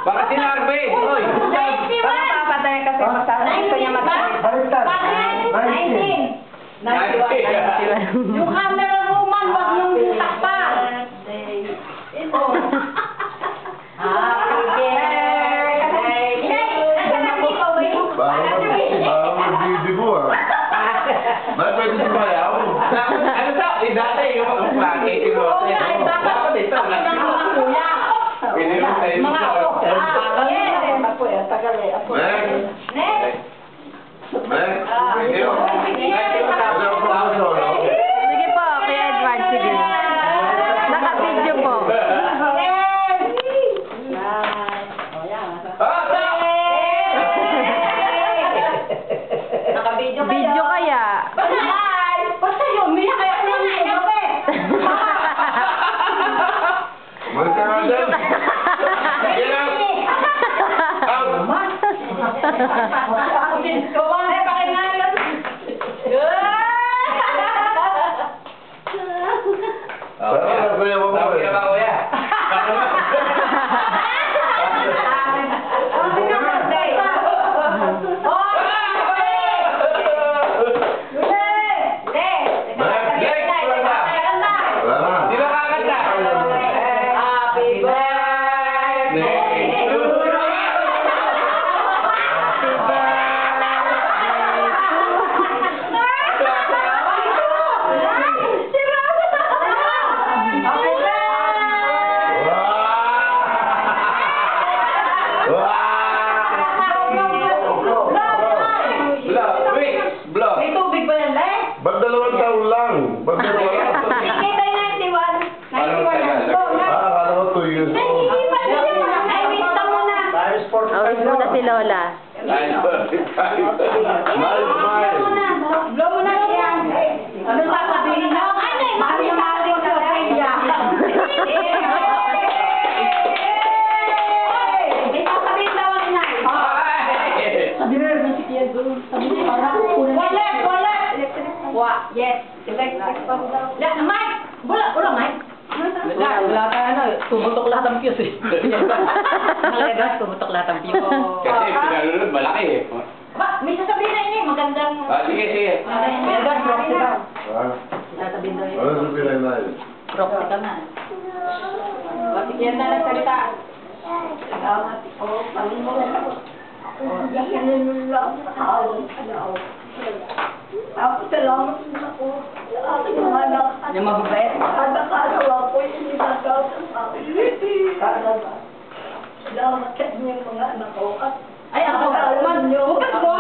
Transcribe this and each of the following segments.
Baka sinarbe! Oy! Baka papatay kasi gusto niya Yung camera woman, wag nung takpan. Ba't pwede sumayaw? Ano to? Dati yung plake. Dapat ito. Mga ako. Sige po, Kuya Edward, sige. Naka-video po. Video kaya? Basta yun, may kaya lang yung gabi. Magkakagal. Ba't 2 taon lang? Ba't 2 lang? Kita 91. 91 na. Akala ko 2 years old. Ay, wait ka muna. Awis muna si Lola. Smile, smile. Blow mo na yan. Ano sasabihin mo? Mali-mali ka sa iya. May sasabihin daw ang inay. Yes. Mike! Wala, Mike. Wala ka tumutok lahat ang fuse eh. Nakagas, tumutok lahat ang fuse. Kasi pinalunod, malaki eh. Ba, may sasabihin na ini, magandang... Sige, sige. Magandang proxy daw. Sasabihin daw yun. Ano sabihin na yun? Proxy ka na. Yan na nagsalita. Salamat po, Panginoon. Ako salamat na po sa aking mga anak. Yung mababait. Nakakalawa po yung inagaw sa akin. Salamat sa inyong mga anak ko. Ay, ako man nyo. Salamat po.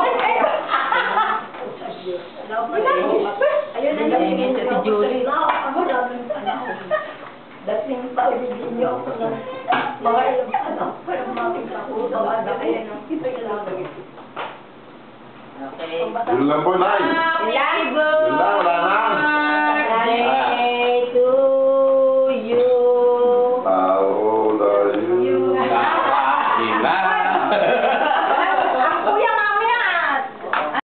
Ayun na yung si Julie. Ako namin panahon. Dating pagiging nyo ako ng mga ilang anak para makita ko sa mga kaya nang ito yung lang. Okay. Yun lang po, Nay. Happy Yun lang, wala na. birthday to you. How old are you? Iba.